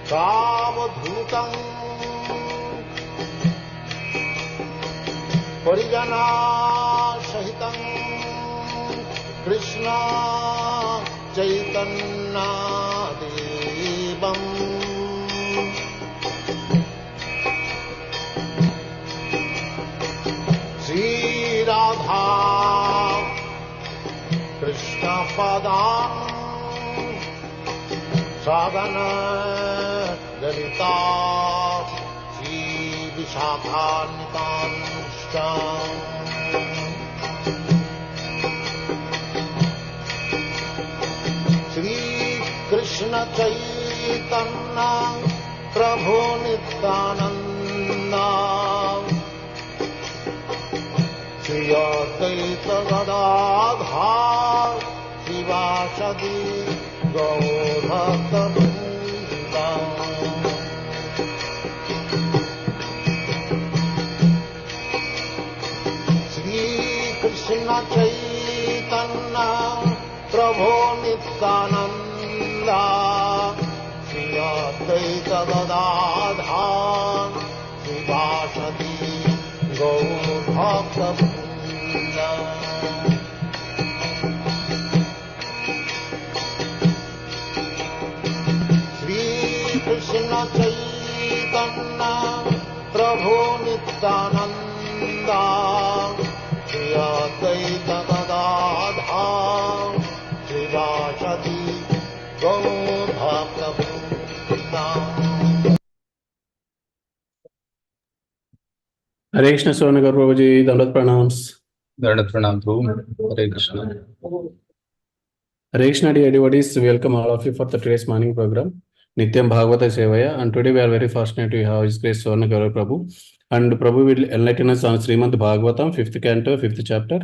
सावधूतं परिजना सहितं कृष्ण चैतन्यदेवम् श्री राधा कृष्ण पदान् साधन ललिता श्री विशाखान्वितांश्च श्री कृष्ण चैतन्य प्रभु नित्यानंद श्री अद्वैत गदाधर शिवासदि गौरभक्तवृन्द श्री कृष्ण चैतन्य प्रभु नित्यानंद श्री अद्वैत गदाधर शिवासदि गौरभक्तवृन्द कृष्ण चैतन्य प्रभु नित्यानंद श्री अद्वैत गदाधर श्रीवासदि गौरभक्तवृन्द। हरे कृष्ण सुवर्ण गौर प्रभु जी, दंडवत प्रणाम। दंडवत प्रणाम प्रभु। हरे Krishna. Hare Krishna dear devotees, welcome all of you for the today's morning program, Nityam Bhagavata Sevaya. And today we are very fortunate to have His Grace Suvarna Gaurahari Prabhu. And Prabhu will enlighten us on Srimad Bhagavatam, 5th canto, 5th chapter,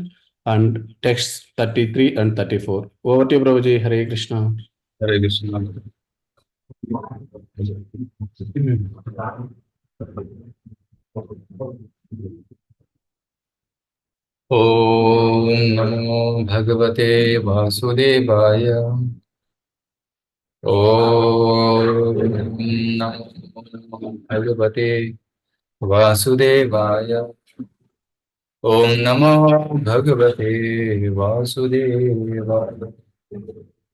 and texts 33 and 34. Over to you, Prabhuji. Hare Krishna. Hare Krishna. Om Namo Bhagavate Vasudevaya. Om Namo Bhagavate Vasudevaya. Om Namo Bhagavate Vasudevaya.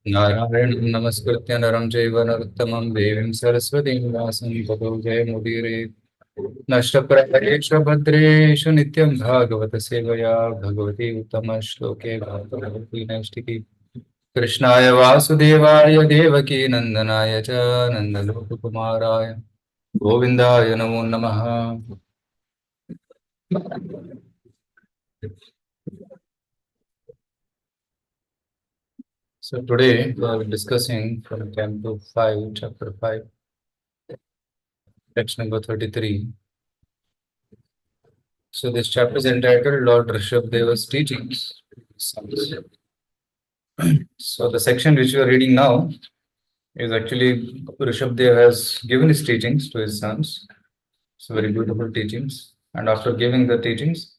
Narayanam Namaskritya Naram Chaiva Narottamam Devim Saraswatim Vyasam Tato Jayamudire Nashtaprayesha Bhadreshu Nityam Bhagavata Sevaya Bhagavati Uttama Shloke Bhagavati Naishtiki Krishnaya Vasudevaya Devaki Nandanaya Cha Nandalokumaraya Govindaya Namo Namaha. So today we are discussing from Canto 5, Chapter 5, text number 33. So this chapter is entitled Lord Rishabhdeva's Teachings. So the section which we are reading now is actually Rishabhdeva has given his teachings to his sons. So very beautiful teachings. And after giving the teachings,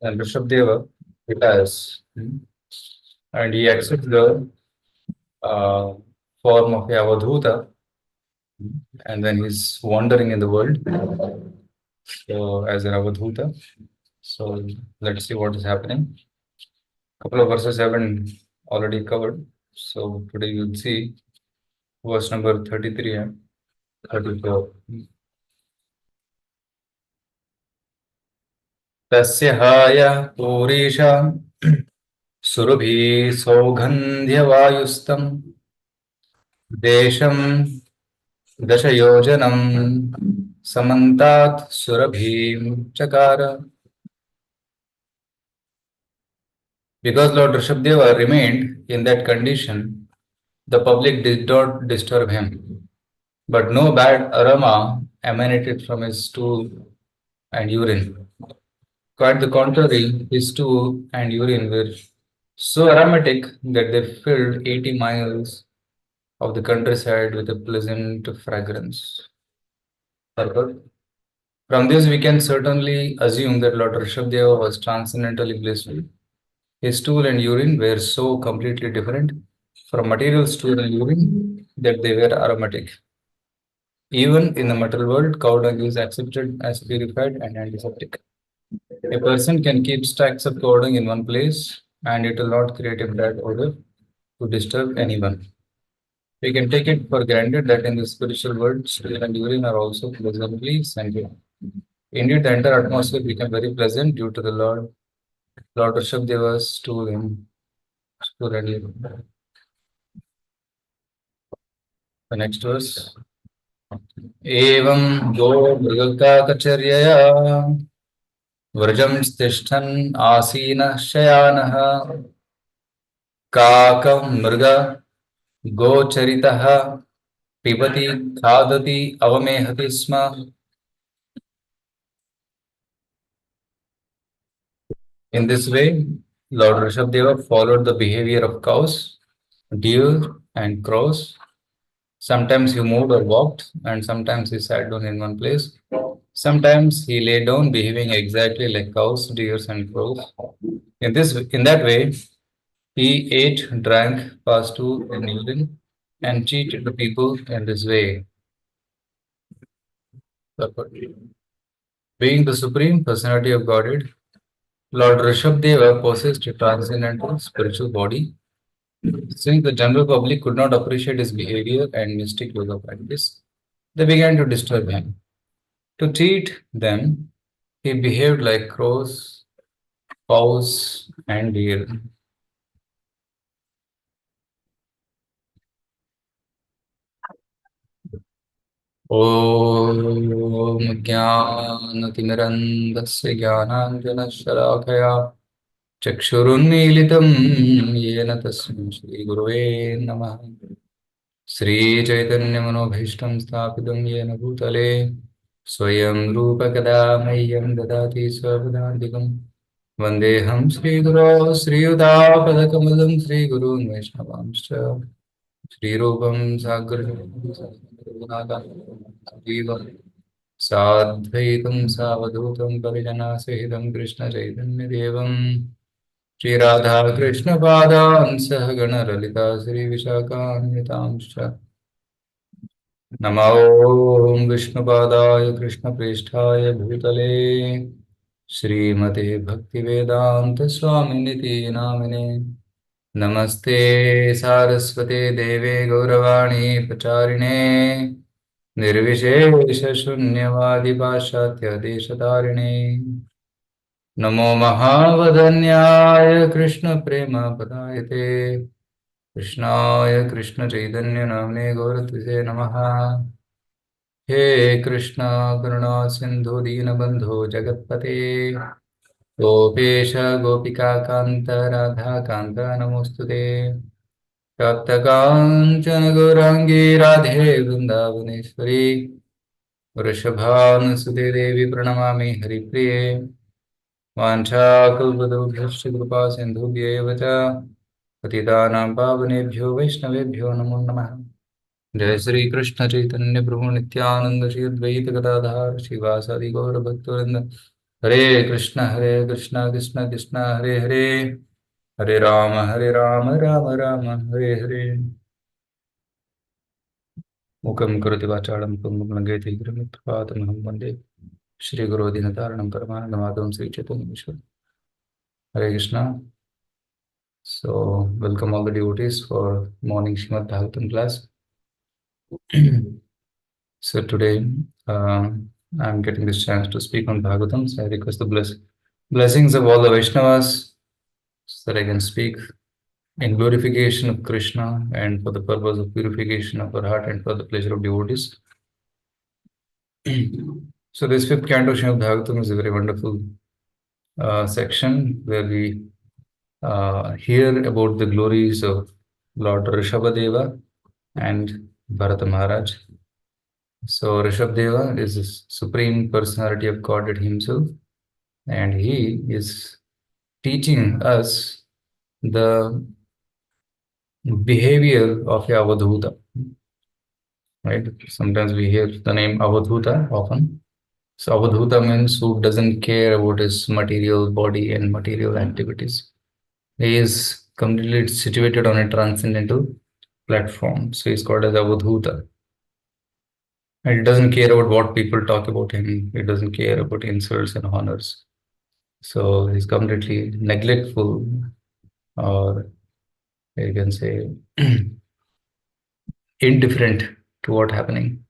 then Rishabhdeva retires. And he accepts the form of a Avadhuta, and then he's wandering in the world as an Avadhuta. So let's see what is happening. A couple of verses have been already covered. So today you'll see verse number 33 and 34. Tasyahaya Purisha Surabhi Saugandhyavayustam Desham Dashayojanam Samantat Surabhim Chakara. Because Lord Rishabhdeva remained in that condition, the public did not disturb him, but no bad aroma emanated from his stool and urine. Quite the contrary, his stool and urine were so aromatic that they filled 80 miles of the countryside with a pleasant fragrance. From this, we can certainly assume that Lord Rishabhdeva was transcendentally blissful. His stool and urine were so completely different from material stool and urine that they were aromatic. Even in the material world, cow dung is accepted as purified and antiseptic. A person can keep stacks of cow dung in one place and it will not create a bad odor to disturb anyone. We can take it for granted that in the spiritual world, stool and urine are also pleasantly scented. Indeed, the entire atmosphere became very pleasant due to the Lord Rishabhdeva's stool and urine. The next verse. एवं गो मृगकाकचर्यया व्रजं तिष्ठन् आसीनः शयानः काकं मृग गोचरितः पिबति खादति अवमेहति स्म. In this way, Lord Rishabhdeva followed the behavior of cows, deer, and crows. Sometimes he moved or walked, and sometimes he sat down in one place. Sometimes he lay down, behaving exactly like cows, deer, and crows. In that way, he ate, drank, passed to and urine, and cheated the people in this way. Being the supreme personality of Godhead, Lord Rishabhdeva possessed a transcendental spiritual body. Since the general public could not appreciate his behavior and mystic yoga practice, they began to disturb him. To cheat them, he behaved like crows, cows, and deer. ॐ ज्ञानतिमिरन्धस्य ज्ञानाञ्जनशलाकया चक्षुरुन्मीलितं येन तस्मै श्रीगुरवे नमः. श्रीचैतन्यमनोभीष्टं स्थापितं येन भूतले स्वयं रूपकदा मह्यं ददाति स्वपदान्तिकं. वन्देऽहं श्रीगुरो श्रीयुतापदकमलं श्रीगुरून् वैष्णवांश्च श्रीरूपं साग्रजगन्नाथं साद्वैतं सावधूतं परिजनसहितं कृष्णचैतन्यदेवं श्रीराधाकृष्णपादान् सह गणललिता श्रीविशाखान्वितांश्च. नमो ॐ विष्णुपादाय कृष्णप्रेष्ठाय भूतले श्रीमते भक्तिवेदान्तस्वामिनिति नामिने. नमस्ते सारस्वते देवे गौरवाणी प्रचारिणे निर्विशेषशून्यवादि पाश्चात्यदेशतारिणे. नमो महावदन्याय कृष्णप्रेमपदायते कृष्णाय कृष्णचैतन्यनाम्ने गौरत्विषे नमः. हे कृष्ण करुणा सिन्धु दीनबन्धो जगत्पते गोपेश गोपिकान्त राधाकान्त नमोऽस्तुते. तप्तकाञ्चन गौराङ्गी राधे वृन्दावनेश्वरी वृषभानुसुते देवी प्रणमामि हरिप्रिये. वाञ्छाकल्पतरुभ्यश्च कृपा सिन्धुभ्येव च पतितानां पावनेभ्यो वैष्णवेभ्यो नमो नमः. जय श्री कृष्ण चैतन्य प्रभु नित्यानंद श्री अद्वैत गदाधर श्रीवासादि गौर भक्तवृंद. हरे कृष्ण कृष्ण कृष्ण हरे हरे, हरे राम राम राम हरे हरे. मुखं करोति वाचालं पुंगं लङ्घयति गिरिमित्पादमहं वन्दे श्रीगुरो दीनतारणं परमानन्दमाधवं श्रीचैतन्येश्वरं. Hare Krishna. So, welcome all the devotees for morning Srimad Bhagavatam class. So today I'm getting this chance to speak on Bhagavatam. So I request the blessings of all the Vaishnavas so that I can speak in glorification of Krishna and for the purpose of purification of our heart and for the pleasure of devotees. So this fifth canto of Bhagavatam is a very wonderful section where we hear about the glories of Lord Rishabhadeva and Bharata Maharaj. So Rishabhdeva is the supreme personality of Godhead himself, and he is teaching us the behavior of a Avadhuta. Right? Sometimes we hear the name Avadhuta often. So Avadhuta means who doesn't care about his material body and material activities. He is completely situated on a transcendental platform. So he's called as Avadhuta. And he doesn't care about what people talk about him. He doesn't care about insults and honors. So he's completely neglectful, or you can say indifferent to what happening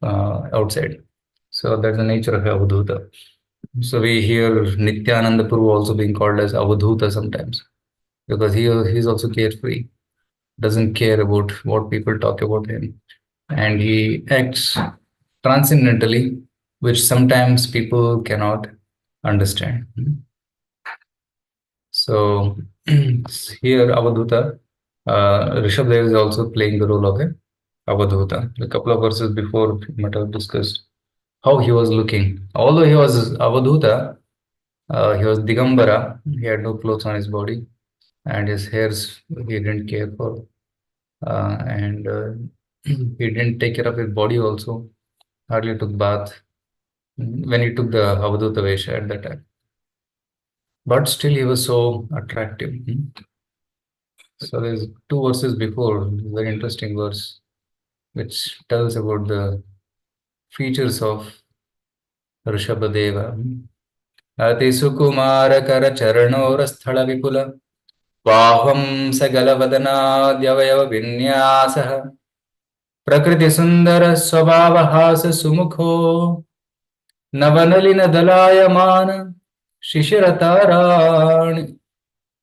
outside. So that's the nature of Avadhuta. So we hear Nityananda Prabhu also being called as Avadhuta sometimes, because he's also carefree, doesn't care about what people talk about him, and he acts transcendentally, which sometimes people cannot understand. So here Avadhuta, Rishabdev is also playing the role of a Avadhuta. A couple of verses before we might have discussed how he was looking. Although he was Avadhuta, he was Digambara. He had no clothes on his body, and his hairs he didn't care for, and he didn't take care of his body also. Hardly took bath when he took the Avadhuta Vesha at that time. But still, he was so attractive. So there's two verses before, very interesting verse, which tells about the features of Rishabhadeva. Ati sukumara kara charanora sthala vipula Vahvam Sagalavadanadhyavayava Vinyasah Prakriti Sundara Swabhavahasa Sumukho Navanalina Dalayamana Shishiratarani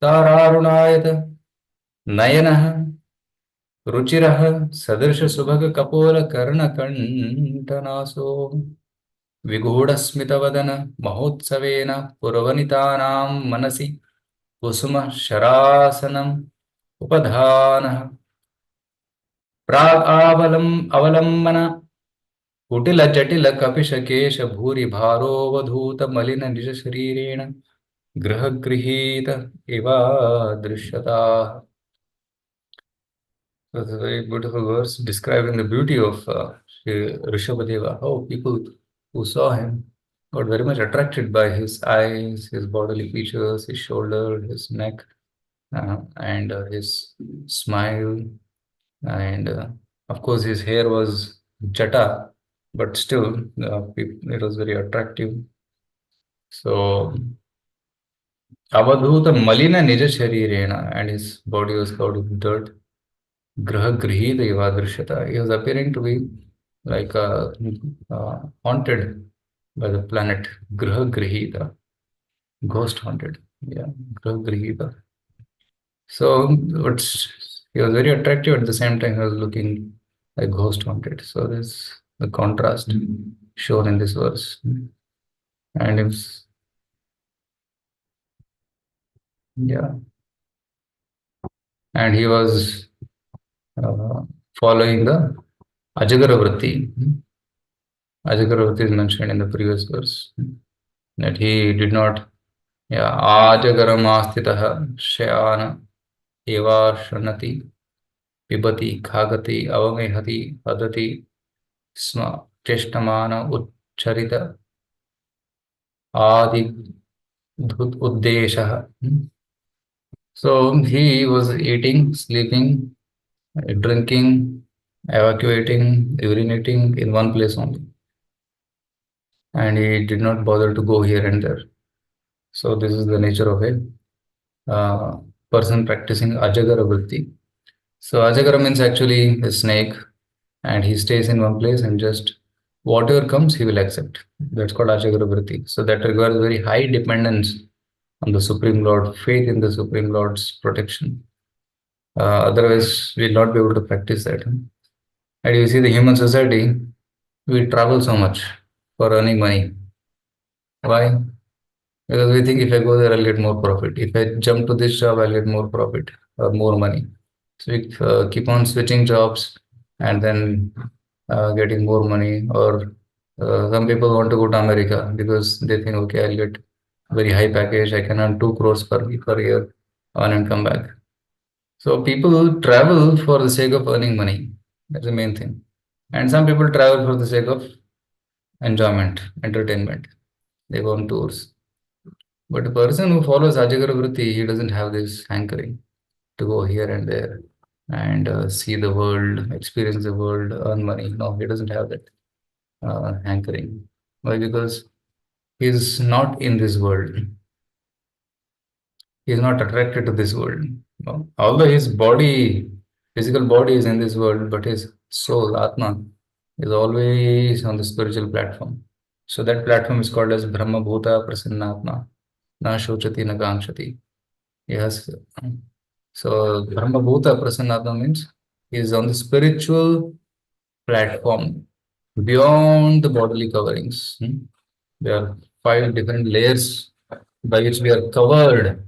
Tararunayata Nayanah Ruchirah Sadrisha Subhaga Kapola Karna Kantanaso Vigudasmitavadana Mahotsavena Purvanitanam Manasi Kusuma Sharasanam Upadhanah प्राग अवलंबन कुटिल जटिल कपिश केश भूरि भारोवधूत मलिन निज शरीरेण गृहगृहीत इव दृश्यता. That's a very beautiful verse describing the beauty of Rishabhadeva. How people who saw him got very much attracted by his eyes, his bodily features, his shoulder, his neck, and his smile. And of course, his hair was jata, but still, it was very attractive. So, Avadhuta Malina Nija Sharirena, and his body was covered with dirt. Graha Grihita Ivadrishata. He was appearing to be like haunted by the planet Graha Grihita, ghost haunted. Yeah, Graha Grihita. So, he was very attractive at the same time. He was looking like ghost haunted. So, there's the contrast shown in this verse. And if, yeah, and he was following the Ajagara Vritti. Ajagara Vritti is mentioned in the previous verse. That he did not, yeah, Ajagara Mastitaha Shayana Evarshanati Pibati Khagati Avamehati Adati Sma Cheshtamana Ucharita Adi Dhut Uddesha. So he was eating, sleeping, drinking, evacuating, urinating in one place only. And he did not bother to go here and there. So this is the nature of a person practicing Ajagara Vritti. So Ajagara means actually a snake, and he stays in one place and just whatever comes, he will accept. That's called Ajagara Vritti. So that requires very high dependence on the Supreme Lord, faith in the Supreme Lord's protection. Otherwise, we'll not be able to practice that. And you see the human society, we travel so much for earning money. Why? Because we think if I go there, I'll get more profit. If I jump to this job, I'll get more profit or more money. So we keep on switching jobs and then getting more money. Or some people want to go to America because they think, okay, I'll get very high package. I can earn 2 crores per year on and come back. So people travel for the sake of earning money. That's the main thing. And some people travel for the sake of enjoyment, entertainment. They go on tours. But a person who follows Ajagara Vritti, he doesn't have this hankering to go here and there and see the world, experience the world, earn money. No, he doesn't have that. hankering. Why? Because he's not in this world. He is not attracted to this world. No. Although his body, physical body is in this world, but his soul, Atma, is always on the spiritual platform. So that platform is called as Brahma Bhuta Prasannatma, Na Shochati Na Kankshati. Yes. So Brahma Bhuta Prasannatma means he is on the spiritual platform beyond the bodily coverings. There are five different layers by which we are covered.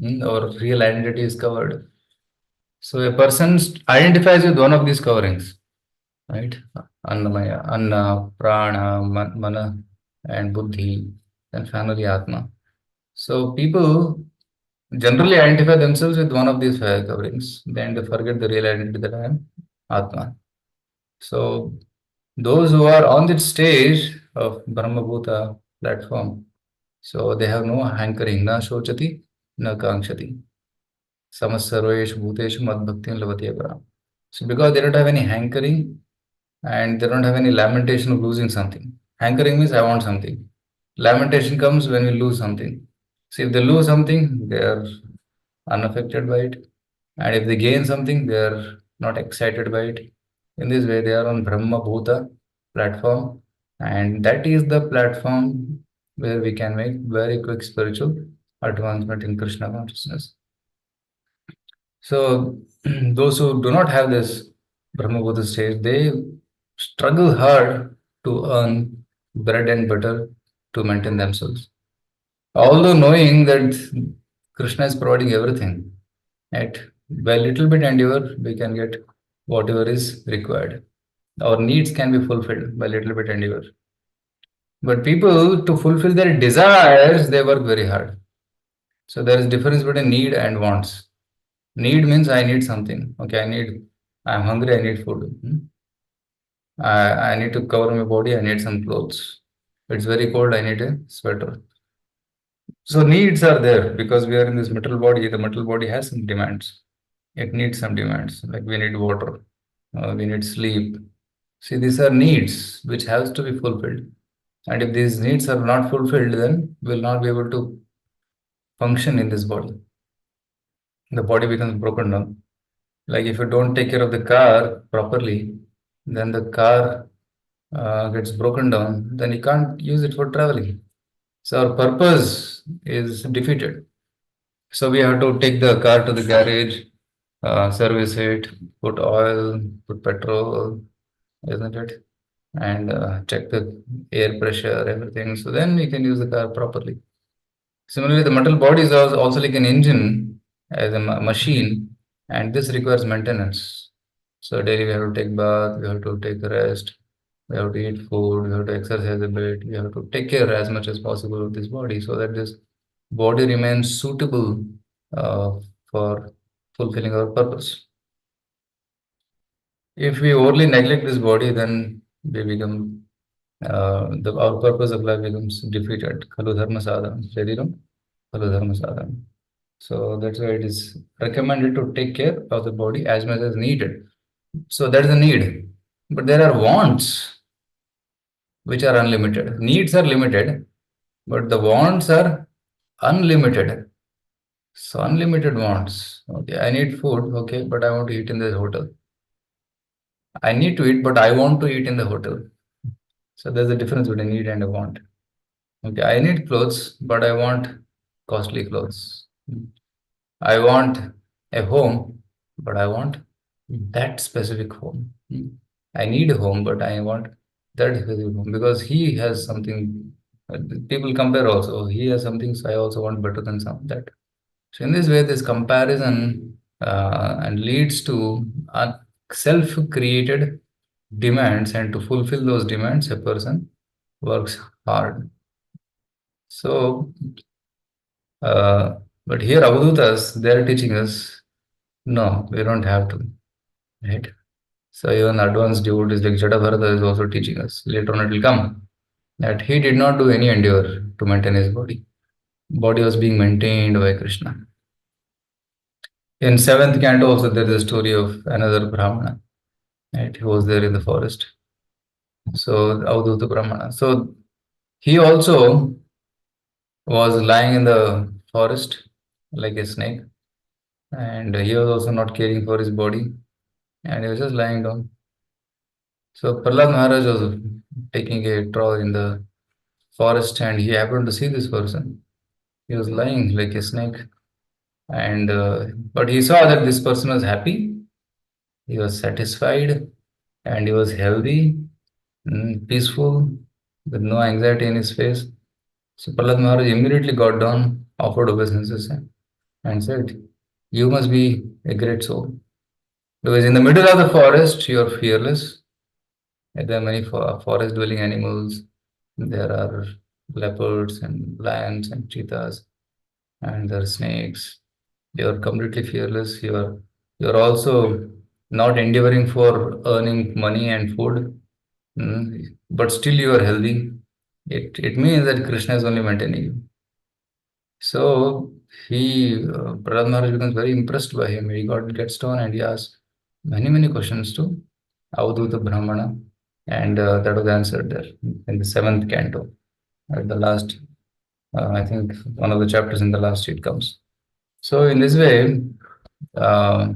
Our real identity is covered. So a person identifies with one of these coverings, right? Annamaya, Anna, Prana, Mana, and Buddhi, and finally Atma. So people generally identify themselves with one of these five coverings, then they forget the real identity that I am Atma. So those who are on this stage of Brahma Bhuta platform, so they have no hankering, na shochati, na kankshati. Samasarveshu bhuteshu madbhakti lavati abra. So because they don't have any hankering and they don't have any lamentation of losing something. Hankering means I want something. Lamentation comes when we lose something. So if they lose something, they are unaffected by it. And if they gain something, they are not excited by it. In this way, they are on Brahma Bhuta platform. And that is the platform where we can make very quick spiritual advancement in Krishna consciousness. So those who do not have this Brahma Bhuta stage, they struggle hard to earn bread and butter to maintain themselves. Although knowing that Krishna is providing everything, right? By little bit endeavor, we can get whatever is required. Our needs can be fulfilled by little bit endeavor. But people, to fulfill their desires, they work very hard. So there is difference between need and wants. Need means I need something. Okay, I'm hungry, I need food. I need to cover my body, I need some clothes. It's very cold, I need a sweater. So needs are there because we are in this metal body. The metal body has some demands. It needs some demands, like we need water, we need sleep. See, these are needs which has to be fulfilled. And if these needs are not fulfilled, then we'll not be able to function in this body. The body becomes broken down. Like if you don't take care of the car properly, then the car gets broken down, then you can't use it for traveling. So our purpose is defeated. So we have to take the car to the garage, service it, put oil, put petrol, isn't it? And check the air pressure, everything. So then we can use the car properly. Similarly, the metal body is also like an engine as a machine, and this requires maintenance. So daily we have to take bath, we have to take rest, we have to eat food, we have to exercise a bit, we have to take care as much as possible of this body so that this body remains suitable uh, for fulfilling our purpose. If we only neglect this body, then we become our purpose of life becomes defeated. Khalu dharma sadhana, shariram, khalu dharma sadhana. So that's why it is recommended to take care of the body as much as needed. So that is the need. But there are wants which are unlimited. Needs are limited, but the wants are unlimited. So unlimited wants. Okay, I need food. Okay, but I want to eat in the hotel. I need to eat, but I want to eat in the hotel. So there's a difference between need and a want. Okay, I need clothes, but I want costly clothes. I want a home, but I want that specific home. I need a home, but I want that specific home because he has something. People compare also. He has something, so I also want better than some that. So in this way, this comparison and leads to self-created demands, and to fulfill those demands, a person works hard. So, but here Avadutas, they are teaching us, no, we don't have to, right? So even advanced devotees like Jadabharata is also teaching us. Later on it will come that he did not do any endeavor to maintain his body. Body was being maintained by Krishna. In seventh canto also there is a story of another Brahmana, right? He was there in the forest. So Avadhuta Brahmana. So he also was lying in the forest like a snake, and he was also not caring for his body, and he was just lying down. So Prahlad Maharaj was taking a troll in the forest, and he happened to see this person. He was lying like a snake, and but he saw that this person was happy, he was satisfied, and he was healthy, peaceful, with no anxiety in his face. So Prahlad Maharaj immediately got down, offered obeisances, and said, "You must be a great soul. Because in the middle of the forest, you are fearless. There are many forest dwelling animals. There are leopards and lions and cheetahs, and there are snakes. You are completely fearless. You are also not endeavoring for earning money and food, but still you are healthy. It means that Krishna is only maintaining you." So Prahlad Maharaj becomes very impressed by him. He gets down and he asks many questions to Avadhuta Brahmana, and that was answered there in the seventh canto. At the last, I think one of the chapters in the last it comes. So in this way, uh,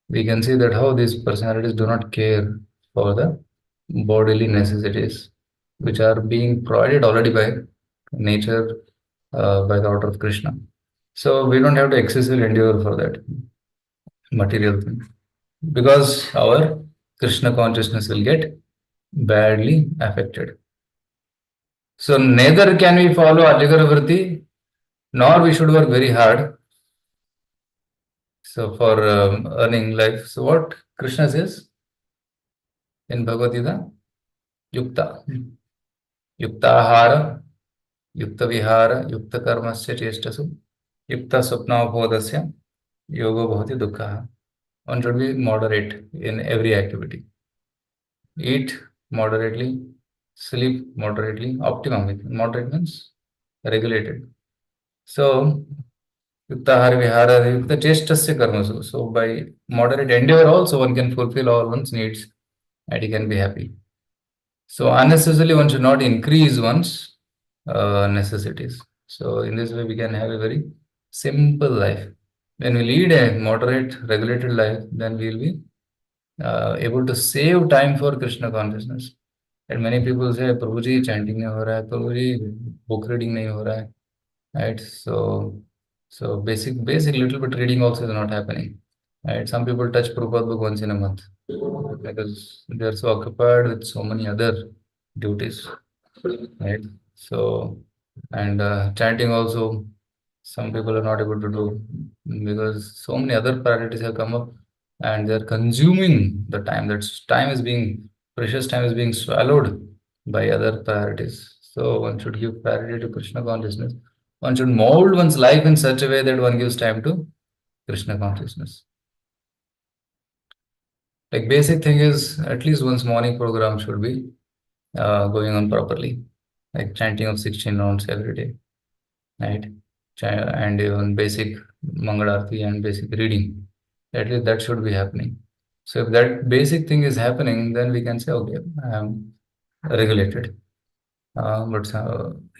we can see that how these personalities do not care for the bodily necessities, which are being provided already by nature, by the order of Krishna. So we don't have to excessively endure for that material thing, because our Krishna consciousness will get badly affected. So neither can we follow Ajagara nor we should work very hard. So for earning life. So what Krishna says in Bhagavad Gita? Yukta. Yuktahara, Yukta Vihara, Yukta Karmasya Chestasu, Yukta Swapnavabodhasya, Yoga Bhavati Dukkha. One should be moderate in every activity. Eat moderately, sleep moderately, optimum. Moderate means regulated. So, yuktahara vihara, yukta chestasya karmasu. So, by moderate endeavor also, one can fulfill all one's needs and he can be happy. So, unnecessarily, one should not increase one's necessities. So, in this way, we can have a very simple life. When we lead a moderate, regulated life, then we will be able to save time for Krishna consciousness. And many people say, Prabhu ji, chanting nahi ho raha hai, Prabhu ji, book reading nahi ho raha hai, right? So basic little bit reading also is not happening, right? Some people touch Prabhupada book once in a month because they are so occupied with so many other duties, right? So, and chanting also, some people are not able to do because so many other priorities have come up and they're consuming the time. That's time is being precious time is being swallowed by other priorities. So one should give priority to Krishna consciousness. One should mold one's life in such a way that one gives time to Krishna consciousness. Like basic thing is at least one's morning program should be going on properly, like chanting of 16 rounds every day, right? And even basic Mangalarti and basic reading. At least that should be happening. So if that basic thing is happening, then we can say, okay, I am regulated. But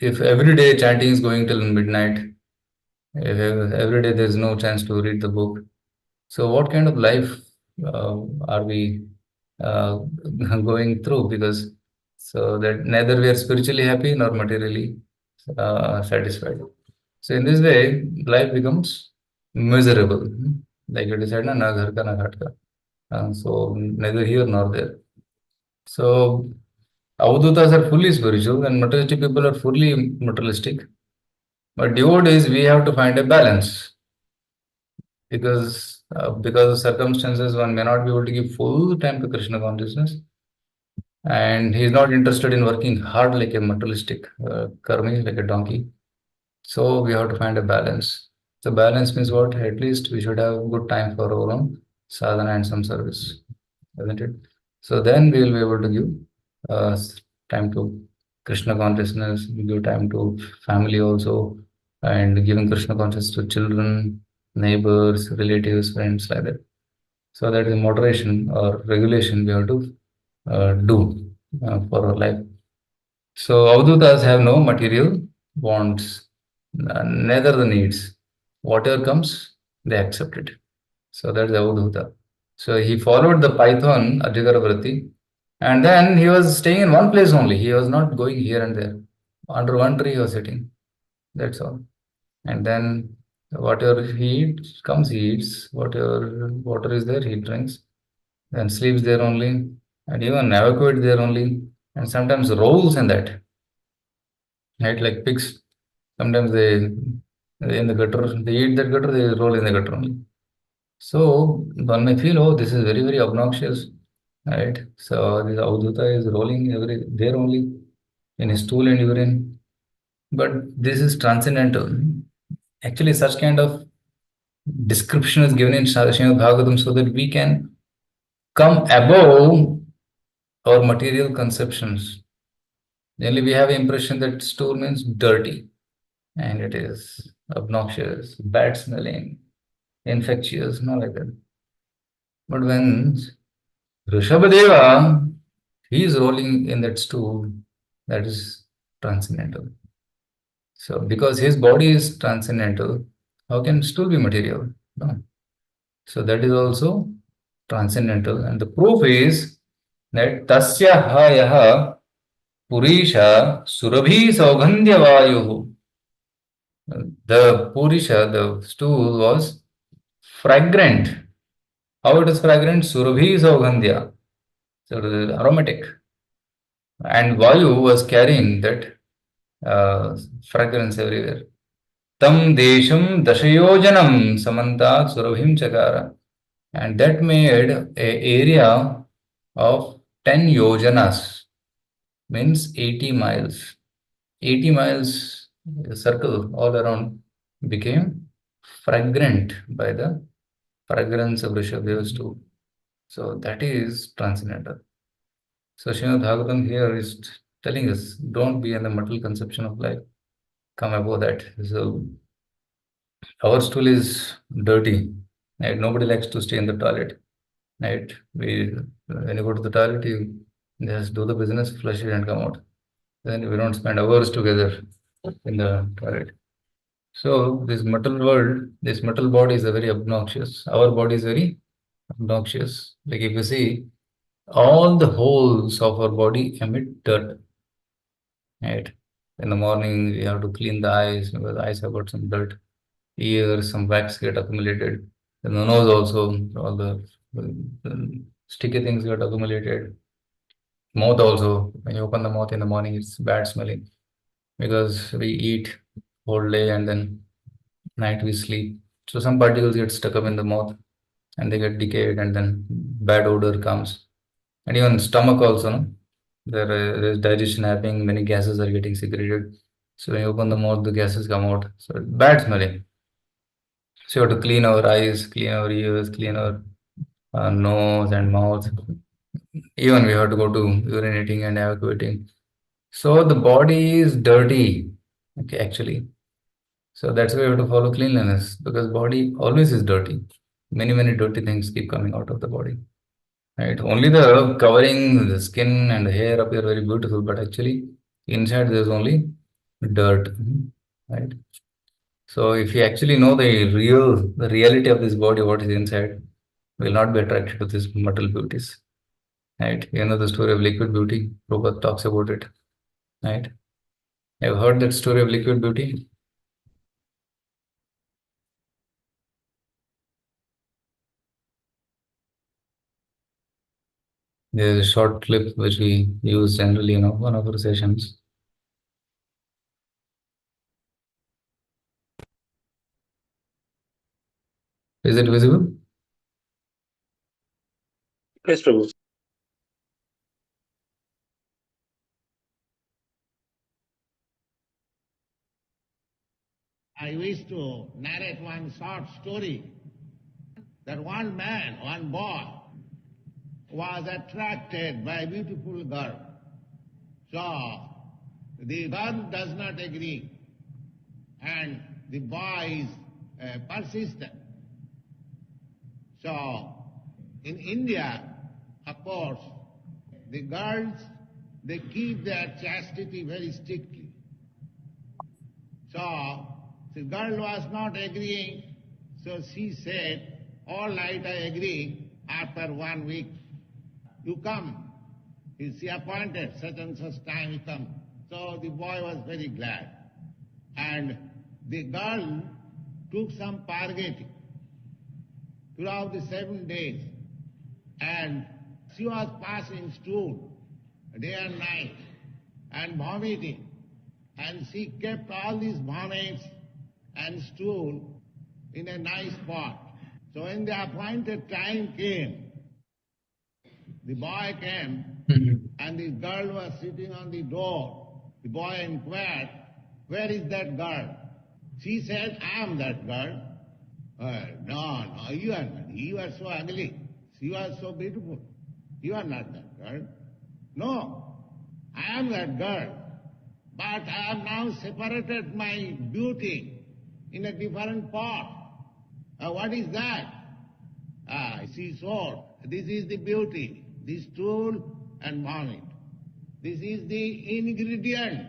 if every day chanting is going till midnight, if every day there's no chance to read the book, so what kind of life are we uh, going through? Because so that neither we are spiritually happy nor materially satisfied. So in this way, life becomes miserable. Like you said, na ghar ka na ghat ka. So neither here nor there. So Avadhutas are fully spiritual and materialistic people are fully materialistic. But devotees, we have to find a balance because of circumstances, one may not be able to give full time to Krishna consciousness, and he is not interested in working hard like a materialistic karmi, like a donkey. So we have to find a balance. So balance means what? At least we should have good time for our own sadhana and some service, isn't it? So then we will be able to give uh, time to Krishna consciousness, give time to family also, and giving Krishna consciousness to children, neighbors, relatives, friends, like that. So that is moderation or regulation we have to do. for our life. So avdutas have no material wants, neither the needs. Whatever comes, they accept it. So that's avduta. So he followed the python Ajigaravrati, and then he was staying in one place only. He was not going here and there. Under one tree he was sitting. That's all. And then whatever he eats, comes he eats. Whatever water is there, he drinks. Then sleeps there only, and even evacuates there only, and sometimes rolls in that. Right, like pigs. Sometimes they in the gutter, they eat that gutter, they roll in the gutter only. So one may feel, oh, this is very, very obnoxious, right? So this Avduta is rolling every there only in his stool and urine. But this is transcendental. Actually, such kind of description is given in Srimad Bhagavatam so that we can come above our material conceptions. Generally, we have impression that stool means dirty, and it is obnoxious, bad smelling, infectious, not like that. But when Rishabhadeva, he is rolling in that stool, that is transcendental. So, because his body is transcendental, how can stool be material? No. So, that is also transcendental. And the proof is that Tasya ha yaha Purisha Surabhi Saugandhya Vayuhu. The Purisha, the stool was fragrant. How it is fragrant? Surabhi Saugandhya. So, it is aromatic. And Vayu was carrying that fragrance everywhere. Tam desham dashayojanam samanta surabhim chakara. And that made a area of 10 yojanas, means 80 miles. 80 miles circle all around became fragrant by the fragrance of Rishabhdeva's stool. So that is transcendental. So Srimad Bhagavatam here is telling us, don't be in the material conception of life. Come above that. So our stool is dirty. Right? Nobody likes to stay in the toilet. Right? When you go to the toilet, you just do the business, flush it, and come out. Then we don't spend hours together in the toilet. So this metal world, this metal body is a very obnoxious. Our body is very obnoxious. Like if you see, all the holes of our body emit dirt. Right? In the morning, we have to clean the eyes because the eyes have got some dirt. Ears, some wax get accumulated. In the nose also, all the sticky things get accumulated. Mouth also, when you open the mouth in the morning, it's bad smelling because we eat whole day and then night we sleep. So some particles get stuck up in the mouth and they get decayed and then bad odor comes. And even stomach also, no? There is digestion happening, many gases are getting secreted. So when you open the mouth, the gases come out. So bad smelling. So you have to clean our eyes, clean our ears, clean our nose and mouth. Even we have to go to urinating and evacuating. So the body is dirty, okay, actually. So that's why we have to follow cleanliness because body always is dirty. Many, many dirty things keep coming out of the body. Right? Only the covering, the skin and the hair appear very beautiful, but actually inside there's only dirt. Right? So if you actually know the reality of this body, what is inside, will not be attracted to these material beauties. Right? You know the story of liquid beauty. Prabhupada talks about it. Right? Have heard that story of liquid beauty? There's a short clip which we use generally, one of our sessions. Is it visible? Yes, Prabhu. I wish to narrate one short story that one man, one boy, was attracted by a beautiful girl. So the girl does not agree and the boy is persistent. So in India, of course, the girls they keep their chastity very strictly. So the girl was not agreeing, so she said, all right, I agree, after 1 week you come. She appointed such and such time you come. So the boy was very glad. And the girl took some purgatory throughout the 7 days, and she was passing stool day and night and vomiting, and she kept all these vomits and stool in a nice pot. So when the appointed time came, the boy came and the girl was sitting on the door. The boy inquired, where is that girl? She said, I am that girl. No, you are not. You are so ugly. She was so beautiful. You are not that girl. No, I am that girl. But I have now separated my beauty in a different pot. What is that? She saw, this is the beauty, this stool and vomit. This is the ingredient.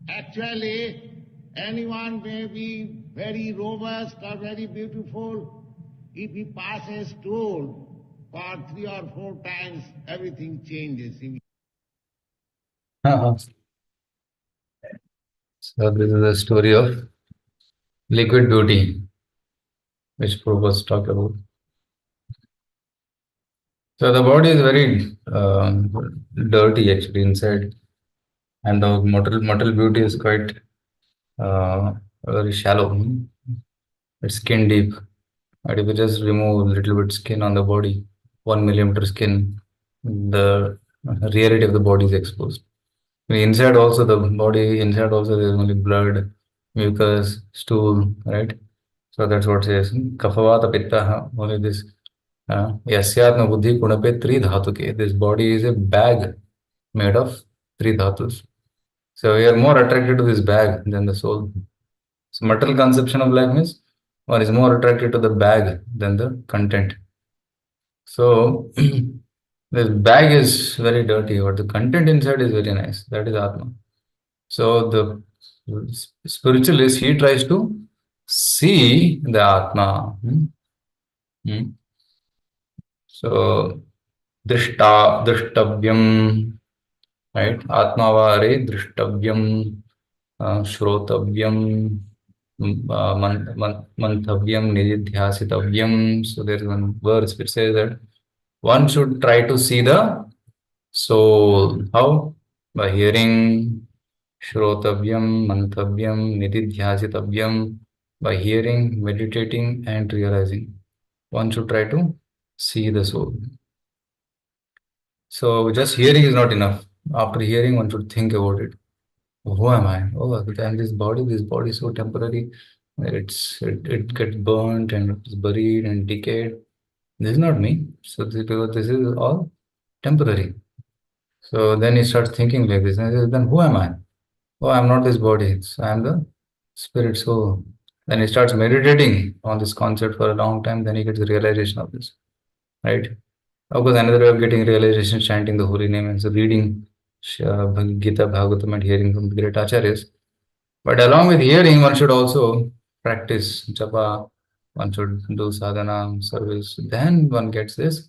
Actually, anyone may be very robust or very beautiful. If he passes stool for 3 or 4 times, everything changes. So this is the story of liquid beauty, which Prabhu was talking about. So the body is very dirty actually inside, and the mortal beauty is quite very shallow. It's skin deep. And if you just remove a little bit skin on the body, 1 millimeter skin, the reality of the body is exposed. Inside also the body, inside also there is only blood, mucus, stool, right? So that's what says Kafavata Pitta, only this Yasyatma Buddhi Kunape Tri Dhatuke. This body is a bag made of 3 dhatus. So we are more attracted to this bag than the soul. So material conception of life means one is more attracted to the bag than the content. So this bag is very dirty, but the content inside is very nice. That is Atma. So the spiritualist, he tries to see the Atma. So drishtavyam, right? Atmavare drishtavyam, shrotavyam, manthavyam, nididhyasitavyam. So there is one verse which says that one should try to see the soul. How? By hearing, shrotavyam, manthavyam, nididhyasitavyam. By hearing, meditating, and realizing. One should try to see the soul. So just hearing is not enough. After hearing, one should think about it. Who am I? Oh, and this body is so temporary. It gets burnt and it's buried and decayed. This is not me. So because this is all temporary. So then he starts thinking like this. And he says, then who am I? Oh, I'm not this body. I am the spirit soul. Then he starts meditating on this concept for a long time. Then he gets the realization of this. Right? Of course, another way of getting realization is chanting the holy name and so reading Gita, Bhagavatam, and hearing from the great acharyas. But along with hearing, one should also practice japa, one should do sadhana, service. Then one gets this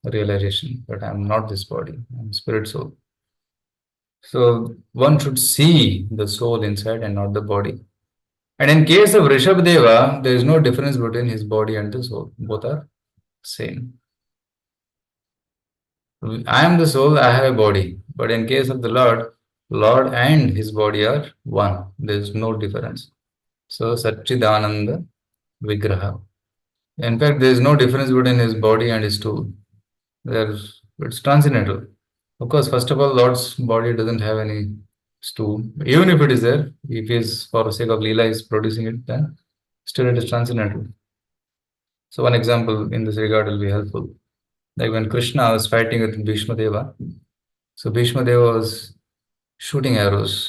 realization that I am not this body, I am spirit soul. So one should see the soul inside and not the body. And in case of Rishabdeva, there is no difference between his body and the soul. Both are same. I am the soul, I have a body. But in case of the Lord and his body are one. There is no difference. So Satchidananda Vigraha. In fact, there is no difference between his body and his stool. It's transcendental. Of course, first of all, Lord's body doesn't have any stool. Even if it is there, if he is for the sake of Leela is producing it, then still it is transcendental. So one example in this regard will be helpful. Like when Krishna was fighting with Bhishma Deva, so Bhishma Deva was shooting arrows.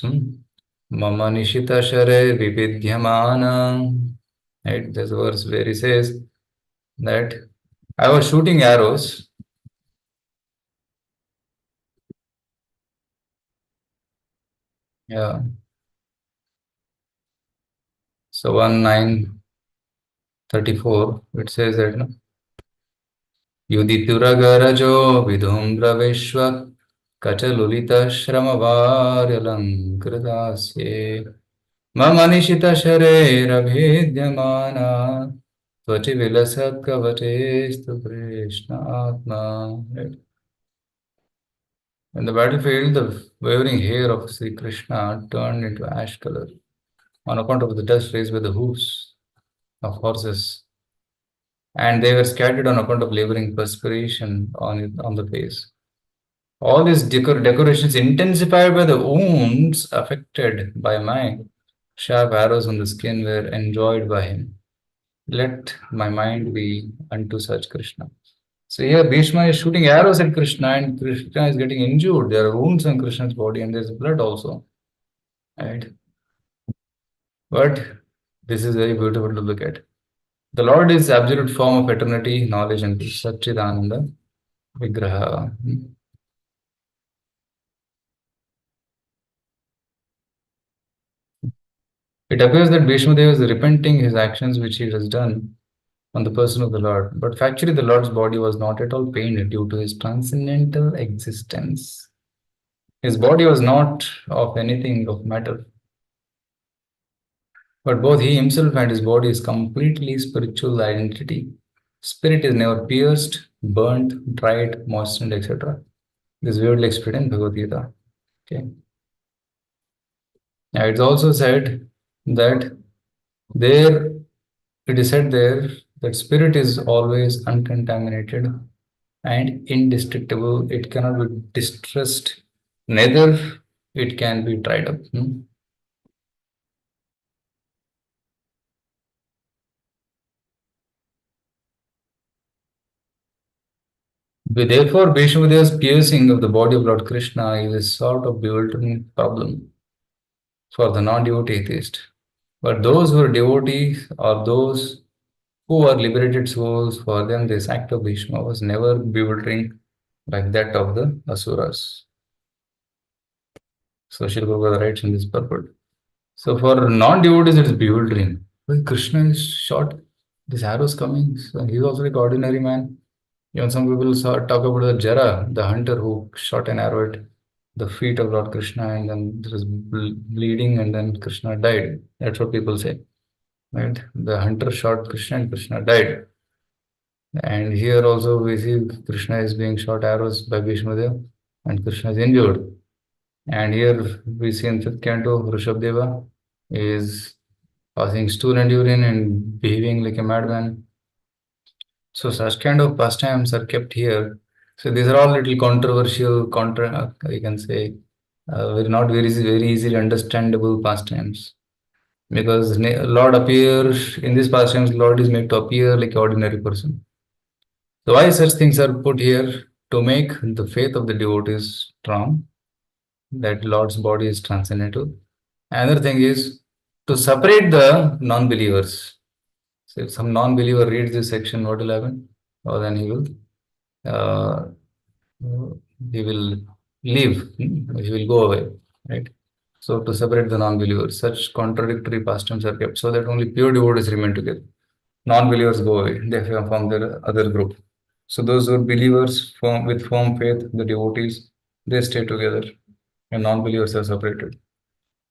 Mama Nishita Share Vividhyamana. Right? There's a verse where he says that I was shooting arrows Yeah. So 1934, it says that no? Yudituragarajo vidhumraveshwa kachalulita shramavaryalankritasye mamanishita sharerabhedyamana tvachi vilasakavachestu krishnatma. Right? In the battlefield, the wavering hair of Sri Krishna turned into ash color on account of the dust raised by the hoofs of horses, and they were scattered on account of laboring perspiration on the face. All these decorations intensified by the wounds affected by my sharp arrows on the skin were enjoyed by him. Let my mind be unto such Krishna. So here Bhishma is shooting arrows at Krishna and Krishna is getting injured. There are wounds on Krishna's body and there's blood also. Right? But this is very beautiful to look at. The Lord is absolute form of eternity, knowledge, and Satchidananda Vigraha. It appears that Bhishma Deva is repenting his actions which he has done on the person of the Lord. But factually, the Lord's body was not at all pained due to his transcendental existence. His body was not of anything of matter. But both he himself and his body is completely spiritual identity. Spirit is never pierced, burnt, dried, moistened, etc. This is weirdly explained in Bhagavad Gita. Okay. Now it's also said that there, it is said there that spirit is always uncontaminated and indestructible. It cannot be distressed, neither it can be dried up. Therefore, Bhishmadeva's piercing of the body of Lord Krishna is a sort of bewildering problem for the non-devotee atheist. But those who are devotees or those who are liberated souls, for them this act of Bhishma was never bewildering like that of the Asuras. So Srila Prabhupada writes in this purport. So for non-devotees it is bewildering. Well, Krishna is shot, this arrow is coming, so he is also like ordinary man. Even some people talk about the Jara, the hunter who shot an arrow at the feet of Lord Krishna and then there was bleeding and then Krishna died. That's what people say. Right? The hunter shot Krishna and Krishna died. And here also we see Krishna is being shot arrows by Bhishmadev and Krishna is injured. And here we see in fifth canto, Rishabdeva is passing stool and urine and behaving like a madman. So such kind of pastimes are kept here. So these are all little controversial, you can say, not very easily understandable pastimes. Because Lord appears in these pastimes, Lord is made to appear like an ordinary person. So why such things are put here? To make the faith of the devotees strong, that Lord's body is transcendental. Another thing is to separate the non-believers. So if some non-believer reads this section, what will happen? Or then uh, he will leave, he will go away, right? So to separate the non-believers, such contradictory pastimes are kept so that only pure devotees remain together. Non-believers go away, they form their other group. So those who are believers with firm faith, the devotees, they stay together, and non-believers are separated.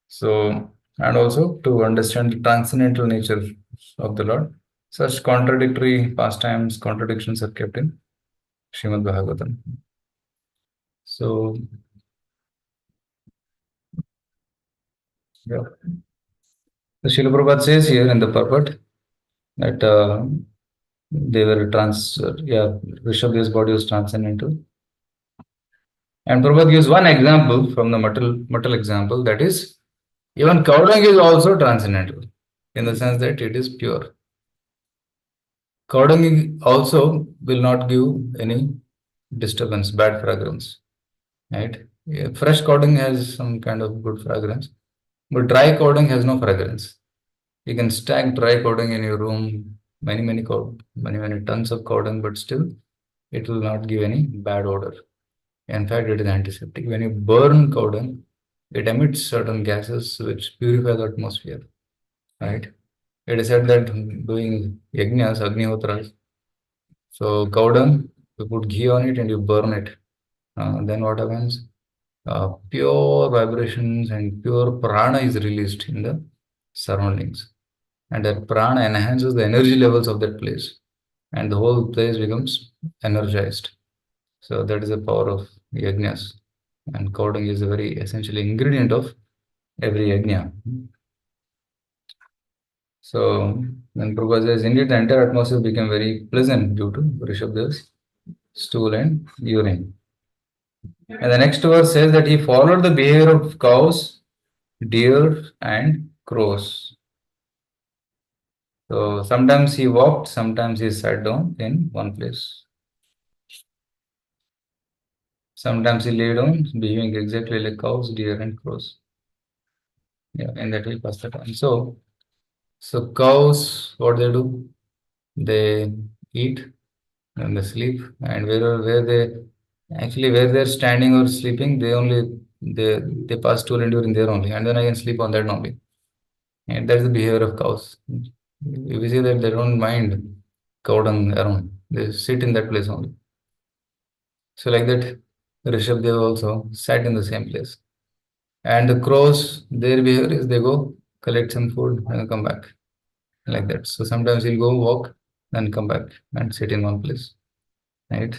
So, and also to understand the transcendental nature of the Lord, such contradictory pastimes, contradictions are kept in Srimad Bhagavatam. So, yeah. The Srila Prabhupada says here in the purport that they were Rishabhdeva's body was transcendental. And Prabhupada gives one example from the Mattal example, that is, even cowdung is also transcendental in the sense that it is pure. Cowdung also will not give any disturbance, bad fragrance, right? Fresh cowdung has some kind of good fragrance, but dry cowdung has no fragrance. You can stack dry cowdung in your room, many tons of cowdung, but still it will not give any bad odor. In fact, it is antiseptic. When you burn cowdung, it emits certain gases which purify the atmosphere, right? It is said that doing yajnas, agnihotras, so cow dung, you put ghee on it and you burn it. Then what happens? Pure vibrations and pure prana is released in the surroundings, and that prana enhances the energy levels of that place, and the whole place becomes energized. So that is the power of yajnas, and cow dung is a very essential ingredient of every yajna. So when Prabhu says, indeed, the entire atmosphere became very pleasant due to Rishabh's stool and urine. And the next verse says that he followed the behavior of cows, deer, and crows. So sometimes he walked, sometimes he sat down in one place. Sometimes he lay down, behaving exactly like cows, deer, and crows. Yeah, and that will pass the time. So cows, what they do? They eat and they sleep, and where they actually where they're standing or sleeping, they pass stool and urine there only, and then I can sleep on that only. And that's the behavior of cows. We see that they don't mind cow dung around; they sit in that place only. So like that, Rishabh also sat in the same place. And the crows, their behavior is they go collect some food and come back like that. So sometimes he'll go walk, then come back and sit in one place, right?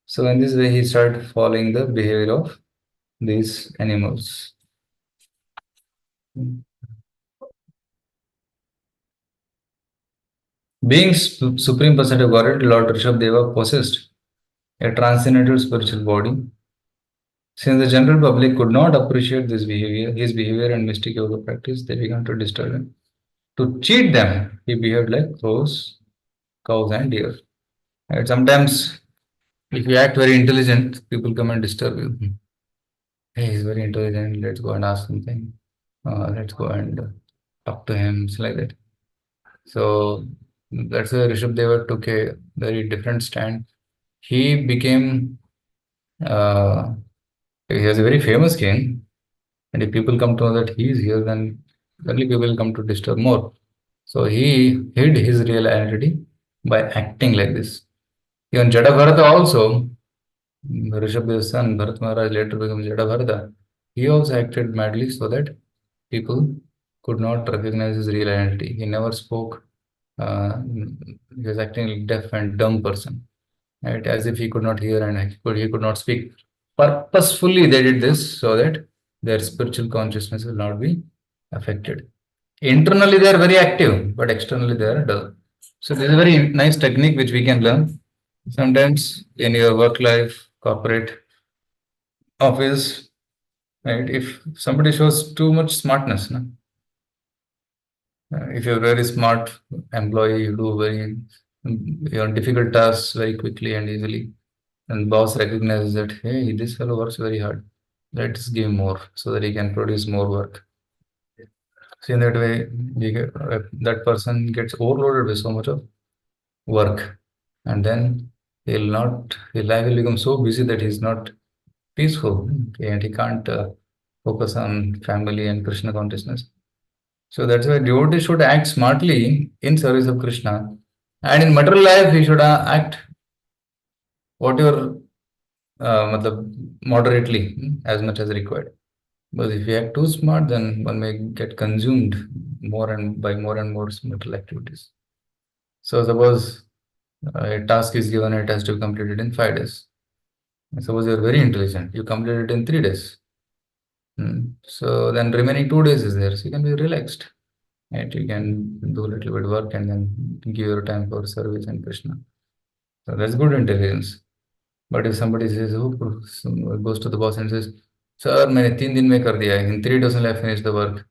So in this way, he started following the behavior of these animals. Being supreme person of Godhead, Lord Rishabdeva possessed a transcendental spiritual body. Since the general public could not appreciate his behavior and mystic yoga practice, they began to disturb him. To cheat them, he behaved like crows, cows, and deer. And sometimes, if you act very intelligent, people come and disturb you. Hey, he's very intelligent. Let's go and ask something. Let's go and talk to him. It's like that. So that's why Rishabdeva took a very different stand. He became, he was a very famous king, and if people come to know that he is here, then only people will come to disturb more. So he hid his real identity by acting like this. Even Jadabharata also, Rishabdeva's son, Bharat Maharaj later becomes Jadabharata. He also acted madly so that people could not recognize his real identity. He never spoke. He was acting like deaf and dumb person, right? As if he could not hear and he could not speak. Purposefully, they did this so that their spiritual consciousness will not be affected. Internally, they are very active, but externally, they are dull. So, this is a very nice technique which we can learn. Sometimes in your work life, corporate, office, right? If somebody shows too much smartness, no? If you're a very smart employee, you do very difficult tasks very quickly and easily, and boss recognizes that, hey, this fellow works very hard. Let's give him more so that he can produce more work. So in that way, that person gets overloaded with so much of work, and then his life will become so busy that he's not peaceful, okay, and he can't focus on family and Krishna consciousness. So that's why devotee should act smartly in service of Krishna, and in material life he should act whatever, moderately, as much as required. But if you act too smart, then one may get consumed more and more mental activities. So suppose a task is given, it has to be completed in 5 days. And suppose you're very intelligent, you complete it in 3 days. So then remaining 2 days is there, so you can be relaxed. Right? You can do a little bit work and then give your time for service and Krishna. So that's good intelligence. But if somebody says, oh, goes to the boss and says, Sir, मैंने 3 दिन में कर दिया, in 3 days only I finished the work.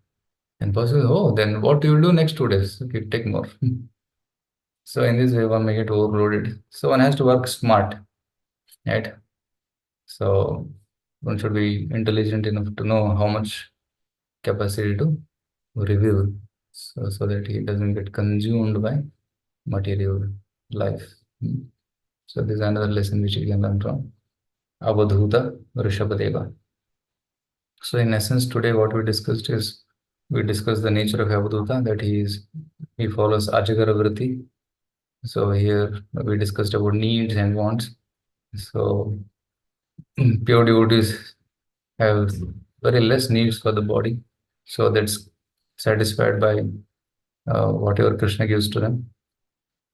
And boss says, oh, then what you will do next 2 days? Okay, take more. So in this way, one may get overloaded. So one has to work smart, right? So one should be intelligent enough to know how much capacity to reveal, so that he doesn't get consumed by material life. So this is another lesson which we can learn from Avadhuta Rishabhadeva. So in essence, today what we discussed is we discussed the nature of Avadhuta, that he follows Ajagara Vritti. So here we discussed about needs and wants. So pure devotees have very less needs for the body, so that's satisfied by whatever Krishna gives to them.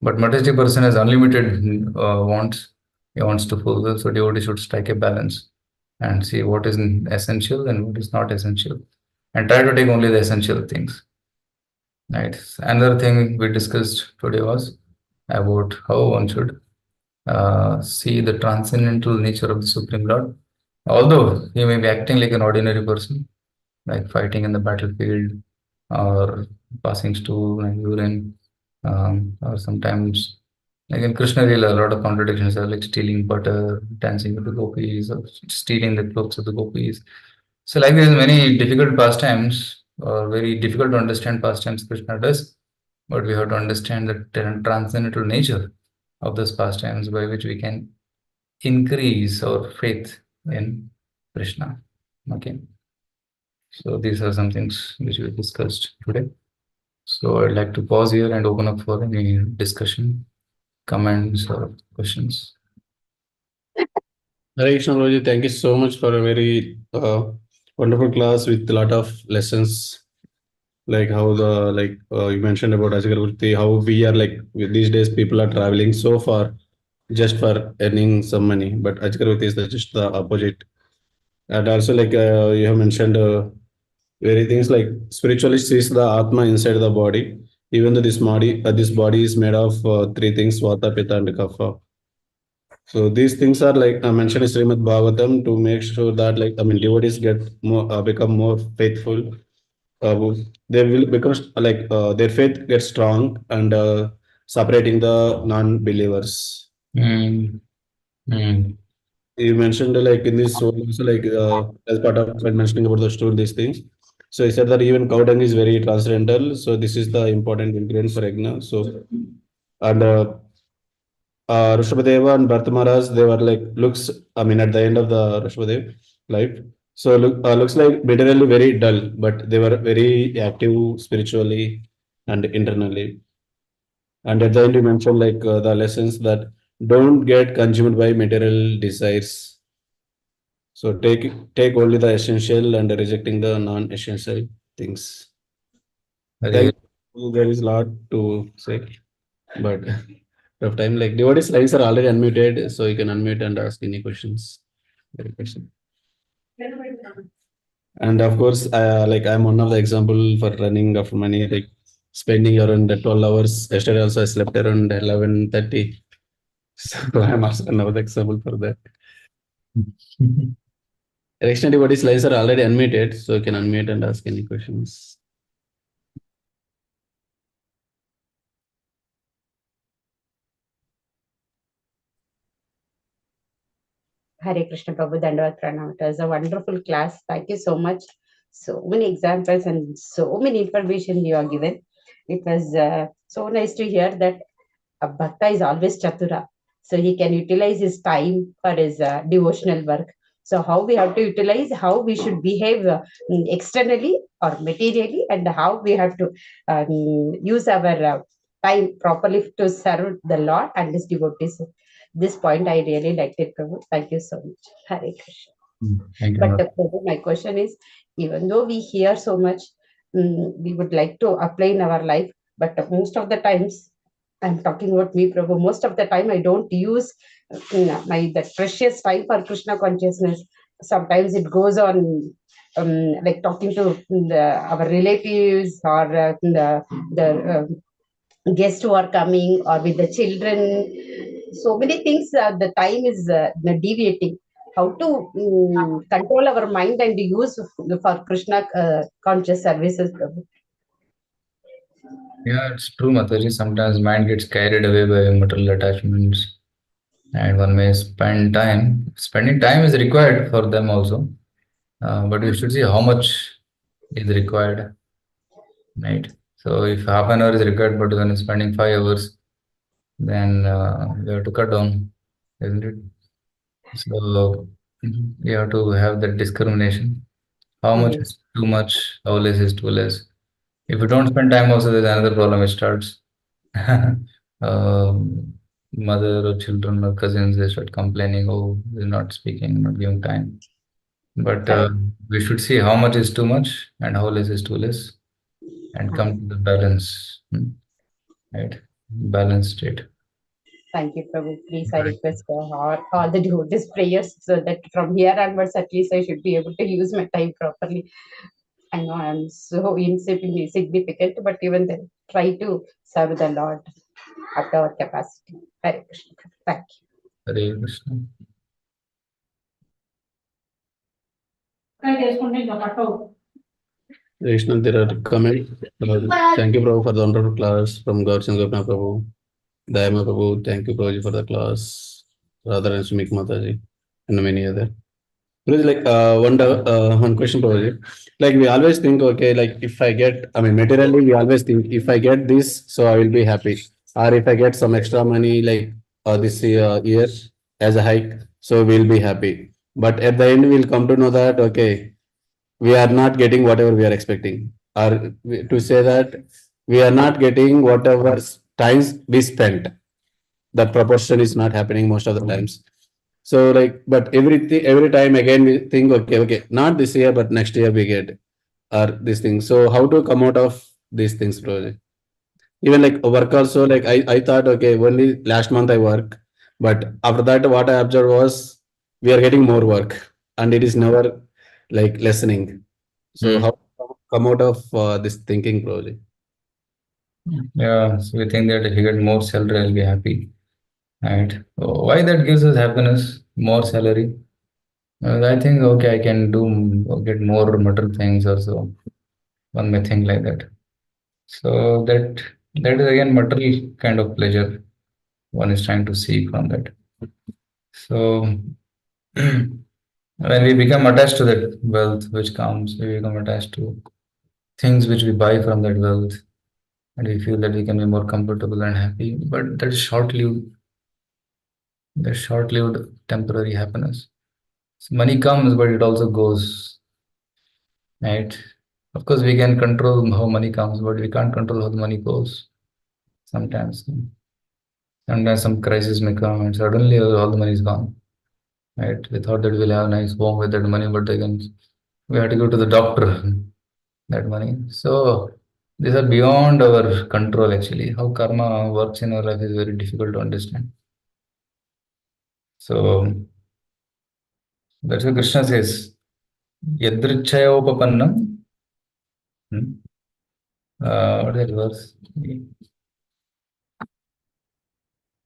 But materialistic person has unlimited wants. He wants to fulfill, so devotee should strike a balance and see what is essential and what is not essential, and try to take only the essential things. Right. Another thing we discussed today was about how one should see the transcendental nature of the Supreme Lord. Although he may be acting like an ordinary person, like fighting in the battlefield or passing stool and urine, or sometimes, like in Krishna Lila, a lot of contradictions are like stealing butter, dancing with the gopis, or stealing the clothes of the gopis. So, like there's many difficult pastimes, or very difficult to understand pastimes Krishna does, but we have to understand the transcendental nature of those pastimes by which we can increase our faith in Krishna. Okay. So these are some things which we discussed today. So I'd like to pause here and open up for any discussion, comments, or questions. Hare Krishna, Guruji, thank you so much for a very wonderful class with a lot of lessons, like how you mentioned about Ajagarvati, how we are like these days people are traveling so far just for earning some money, but Ajagarvati is just the opposite. And also like you have mentioned very things like spiritually sees the Atma inside the body, even though this body is made of three things: Vata, Pitta, and Kapha. So these things are like mentioned in Srimad Bhagavatam to make sure that devotees get more become more faithful. They will become their faith gets strong and separating the non-believers. Mm, mm, You mentioned like in this one also as part of when mentioning about the stool these things. So he said that even cow dung is very transcendental. So this is the important ingredient for Yajna. So and Rishabhadeva and Bharata Maharaj, they were like looks. I mean, at the end of the Rishabhadev life, so looks like materially very dull, but they were very active spiritually and internally. And at the end, you mentioned the lessons that don't get consumed by material desires. So take only the essential and rejecting the non-essential things. very, Thank you. There is a lot to say, but of time like devotees lines are already unmuted, so you can unmute and ask any questions. Any question. And of course, I'm one of the example for running of money, like spending around 12 hours. Yesterday also I slept around 11:30. So I'm also another example for that. Direction devotees lines are already unmuted, so you can unmute and ask any questions. Hare Krishna Prabhu Dandavat Pranam. It was a wonderful class. Thank you so much. So many examples and so many information you are given. It was so nice to hear that a bhakta is always chatura. So he can utilize his time for his devotional work. So how we have to utilize, how we should behave externally or materially, and how we have to use our time properly to serve the Lord and his devotees. This point I really liked it, Prabhu. Thank you so much. Hare Krishna. Thank you. But Prabhu, my question is, even though we hear so much, we would like to apply in our life, but most of the times, I'm talking about me, Prabhu, most of the time I don't use my that precious time for Krishna consciousness. Sometimes it goes on like talking to our relatives or the guests who are coming or with the children. So many things, the time is deviating. How to control our mind and use for Krishna conscious services, Prabhu? Yeah, it's true, Mataji. Sometimes mind gets carried away by material attachments, and one may spend time. Spending time is required for them also, but you should see how much is required, right? So if half an hour is required, but when you're spending 5 hours, then you have to cut down, isn't it? So you have to have that discrimination. How much Yes. is too much? How less is too less? If you don't spend time, also there's another problem. It starts. Mother or children or cousins, they start complaining, oh, they're not speaking, not giving time. But Correct. we should see how much is too much and how less is too less, and come to the balance, right? Balanced state. Thank you, Prabhu. Please, I Right. request all the devotees' prayers so that from here onwards, at least I should be able to use my time properly. I know I'm so insignificant, but even then, try to serve the Lord up to our capacity. Hare Krishna. Thank you. Hare Krishna. Reshna, there are comments. Thank you, Prabhu, for the wonderful class from Gaurashan Gopinath Prabhu. Dayama Prabhu, thank you, Prabhuji, for the class. Radha and Sumik Mataji, and many other. Prabhuji, like one question, Prabhuji. Like we always think, okay, like if I get, I mean, materially, we always think if I get this, so I will be happy. Or if I get some extra money, like this year as a hike, so we'll be happy. But at the end, we'll come to know that, okay, we are not getting whatever we are expecting. Or to say that we are not getting whatever times we spent. That proportion is not happening most of the times. So like, but every time again we think, okay, not this year, but next year we get or this thing. So how to come out of these things, bro? Even like work also, like I thought, okay, only last month I work, but after that, what I observed was we are getting more work and it is never like lessening. So Hmm. how come out of this thinking, bro? Yeah, so we think that if you get more salary, I'll be happy. Right? So why that gives us happiness? More salary. I think okay, I can do get more material things also. One may think like that. So that is again material kind of pleasure one is trying to seek from that. So when we become attached to that wealth which comes, we become attached to things which we buy from that wealth, and we feel that we can be more comfortable and happy. But that's short-lived temporary happiness. So money comes, but it also goes, right? Of course, we can control how money comes, but we can't control how the money goes. Sometimes, sometimes some crisis may come, and suddenly all the money is gone. Right? We thought that we'll have a nice home with that money, but again, we had to go to the doctor. That money. So these are beyond our control. Actually, how karma works in our life is very difficult to understand. So that's what Krishna says. Yadrichayopapannam. What is that verse?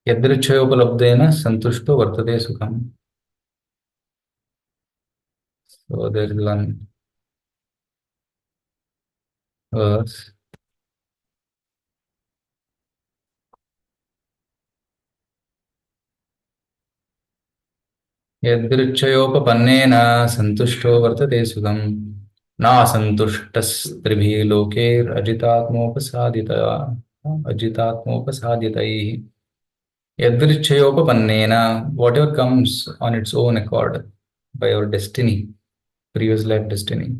Yadrichayopalabdena santushto vartate sukham. So there is one verse. यदृच्छयोपपन्नेन सन्तुष्टो वर्तते सुखम् नासन्तुष्टस्त्रिभिः लोकैरजितात्मोपसादितया अजितात्मोपसादितैः यदृच्छयोपपन्नेन whatever comes on its own accord by our destiny, previous life destiny.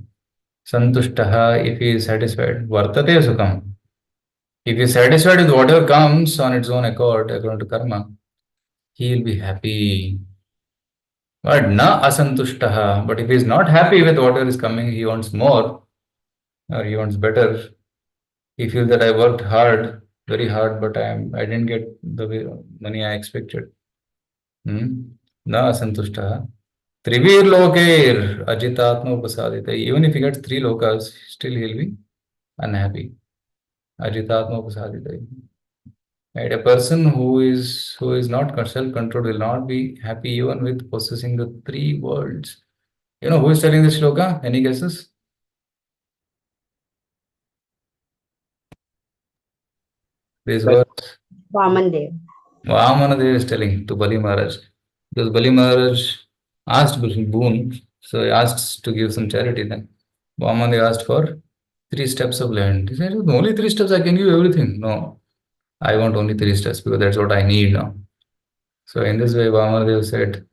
Santushtaha, if he is satisfied, vartate sukham. If he is satisfied with whatever comes on its own accord according to karma, he will be happy. But na asantushtaha. But if he is not happy with whatever is coming, he wants more or he wants better. He feels that I worked hard, very hard, but I didn't get the money I expected. Na asantushtaha. Trivir loker ajitatma upasadita. Even if he gets three lokas, still he'll be unhappy. Ajitatma upasadita. Right? A person who is not self-controlled will not be happy even with possessing the three worlds. You know who is telling this shloka? Any guesses? This was Vaman Dev. Vamanadev is telling to Bali Maharaj. Because Bali Maharaj asked boon, so he asked to give some charity then. Vamanadev asked for 3 steps of land. He said, only 3 steps, I can give everything. No, I want only 3 steps because that's what I need now. So in this way, Vamanadev said,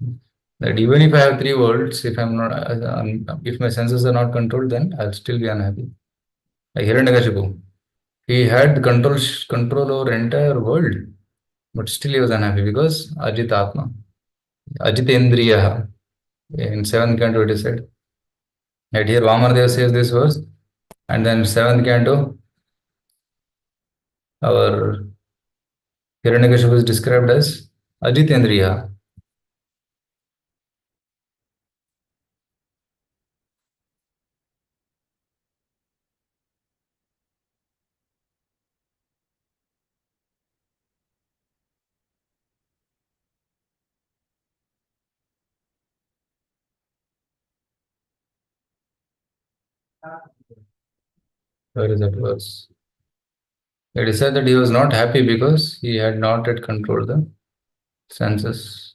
That even if I have three worlds, if I'm not, if my senses are not controlled, then I'll still be unhappy. Like Hiranyakashipu, he had control over entire world, but still he was unhappy because Ajit Atma, Ajitendriya. In seventh canto, it is said. Right here, Vamanadeva says this verse, and then seventh canto, our Hiranyakashipu is described as Ajitendriya. Where is that verse? It is said that he was not happy because he had not yet controlled the senses.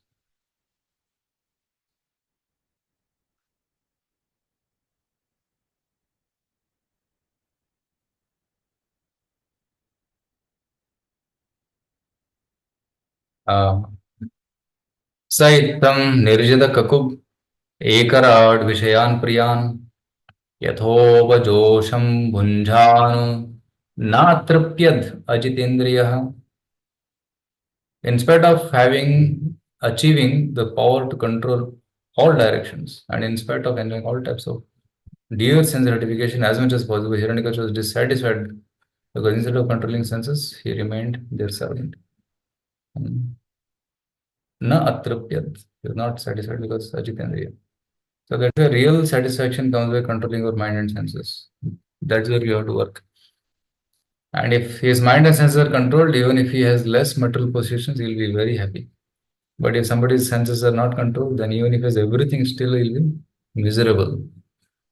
Saitam nirjita kakub ekaraad vishayan priyan yathovajosham bhunjanu natrapyad ajitendriya. In spite of achieving the power to control all directions and in spite of enjoying all types of dear sense gratification as much as possible, Hiranyakashipu was dissatisfied because instead of controlling senses, he remained their servant. Na atrapyat. He was not satisfied because Ajitendriya. So that's a real satisfaction comes by controlling your mind and senses. That's where you have to work. And if his mind and senses are controlled, even if he has less material possessions, he'll be very happy. But if somebody's senses are not controlled, then even if he has everything, still he'll be miserable.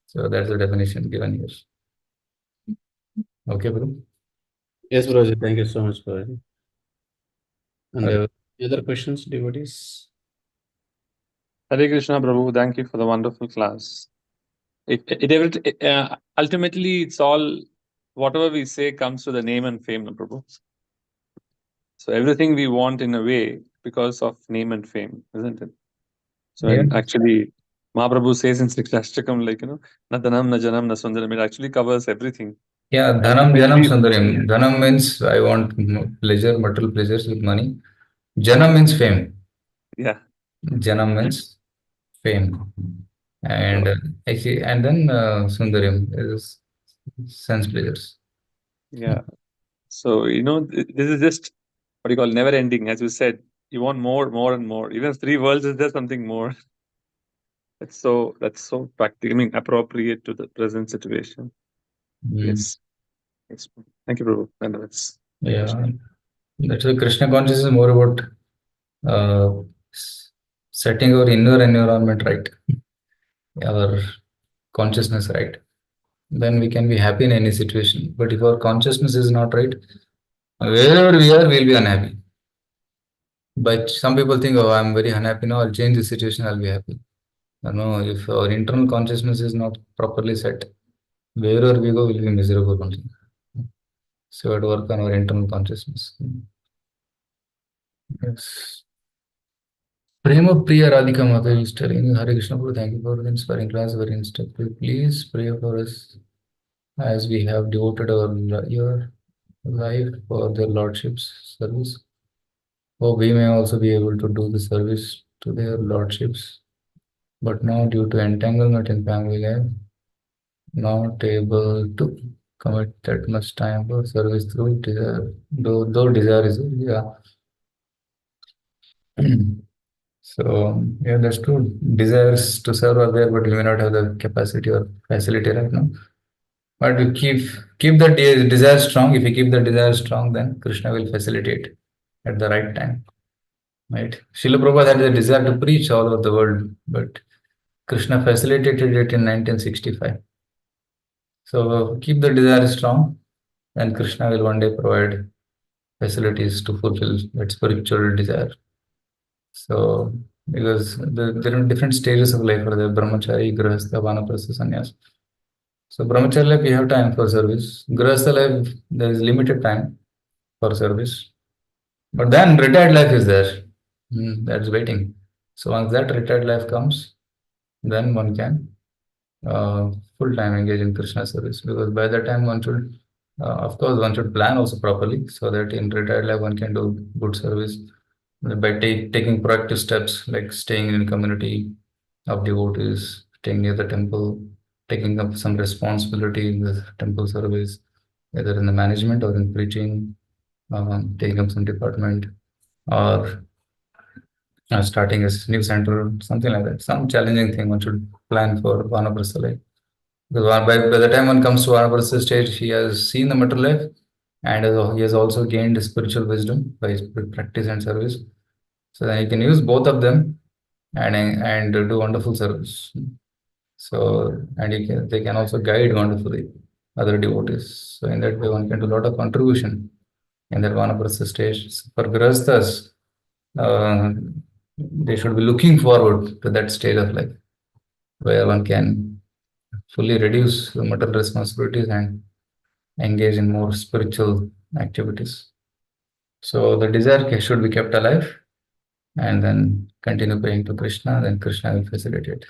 So that's the definition given here. Okay, bro? Yes, Prabhuji. Thank you so much, Prabhuji. And Okay. other questions, devotees? Hare Krishna, Prabhu. Thank you for the wonderful class. Ultimately, it's all whatever we say comes to the name and fame, no, Prabhu. So everything we want in a way because of name and fame, isn't it? So Yeah. actually, Mahaprabhu says in Sikshashtakam, like, na dhanam, na janam, na sundaram. It actually covers everything. Yeah, dhanam, janam, sundaram. Dhanam means I want pleasure, material pleasures with money. Janam means fame. Yeah. Janam means fame. And actually, and then sundaram is sense pleasures. Yeah. So, this is just what you call never ending. As you said, you want more, more, and more. Even if three worlds, is there something more? That's so practical. I mean, appropriate to the present situation. Yes. Thank you, Prabhu. And that's Yeah, that's why Krishna consciousness is more about setting our inner environment right, our consciousness right. Then we can be happy in any situation. But if our consciousness is not right, wherever we are, we'll be unhappy. But some people think, oh, I'm very unhappy now, I'll change the situation, I'll be happy. No, if our internal consciousness is not properly set, wherever we go, we'll be miserable only. So we have to work on our internal consciousness. Yes. Prema Priya Radhika Mata is telling Hare Krishna Prabhu, thank you for the inspiring class, very instructive. Please pray for us as we have devoted your life for their lordship's service. Hope we may also be able to do the service to their lordships, but now due to entanglement in family life, not able to commit that much time for service through desire. Though desire is yeah. So yeah, that's true. Desires to serve are there, but we may not have the capacity or facility right now. But you keep the desire strong. If you keep the desire strong, then Krishna will facilitate at the right time. Right? Srila Prabhupada had the desire to preach all over the world, but Krishna facilitated it in 1965. So keep the desire strong, and Krishna will one day provide facilities to fulfill that spiritual desire. So because there are different stages of life for the brahmachari, grihastha, vanaprastha, sannyas. So brahmachari life, we have time for service. Grihastha life, there is limited time for service. But then retired life is there. That's waiting. So once that retired life comes, then one can full-time engage in Krishna service, because by that time one should, of course, one should plan also properly, so that in retired life one can do good service by taking proactive steps like staying in a community of devotees, staying near the temple, taking up some responsibility in the temple service, either in the management or in preaching, taking up some department, or starting a new center, something like that. Some challenging thing one should plan for Vanaprastha life. Because by the time one comes to Vanaprastha stage, he has seen the material life, and he has also gained spiritual wisdom by his practice and service. So then he can use both of them and do wonderful service. So and they can also guide wonderfully other devotees. So in that way, one can do a lot of contribution in that Vanaprastha stage. So for Grihasthas, they should be looking forward to that stage of life where one can fully reduce the material responsibilities and engage in more spiritual activities. So the desire should be kept alive, and then continue praying to Krishna, then Krishna will facilitate.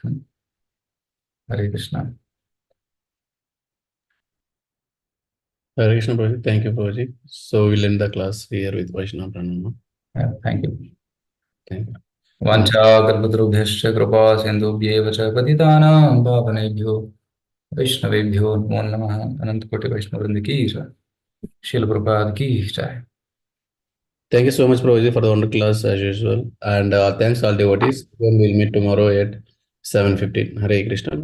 Hare Krishna. Hare Krishna, Prabhuji. Thank you, Prabhuji. So we'll end the class here with Vaishnava Pranama. Yeah, thank you. Thank you. वाञ्छा कल्पतरुभ्यश्च कृपा सिन्धुभ्येव च पतितानां पावनेभ्यो वैष्णवेभ्यो नमो नमः। अनंतकोटि वैष्णववृंद की जय। श्रील प्रभुपाद की जय। Thank you so much, Prabhuji, for the wonderful class as usual. And thanks all devotees. Then we'll meet tomorrow at 7:15. Hare Krishna.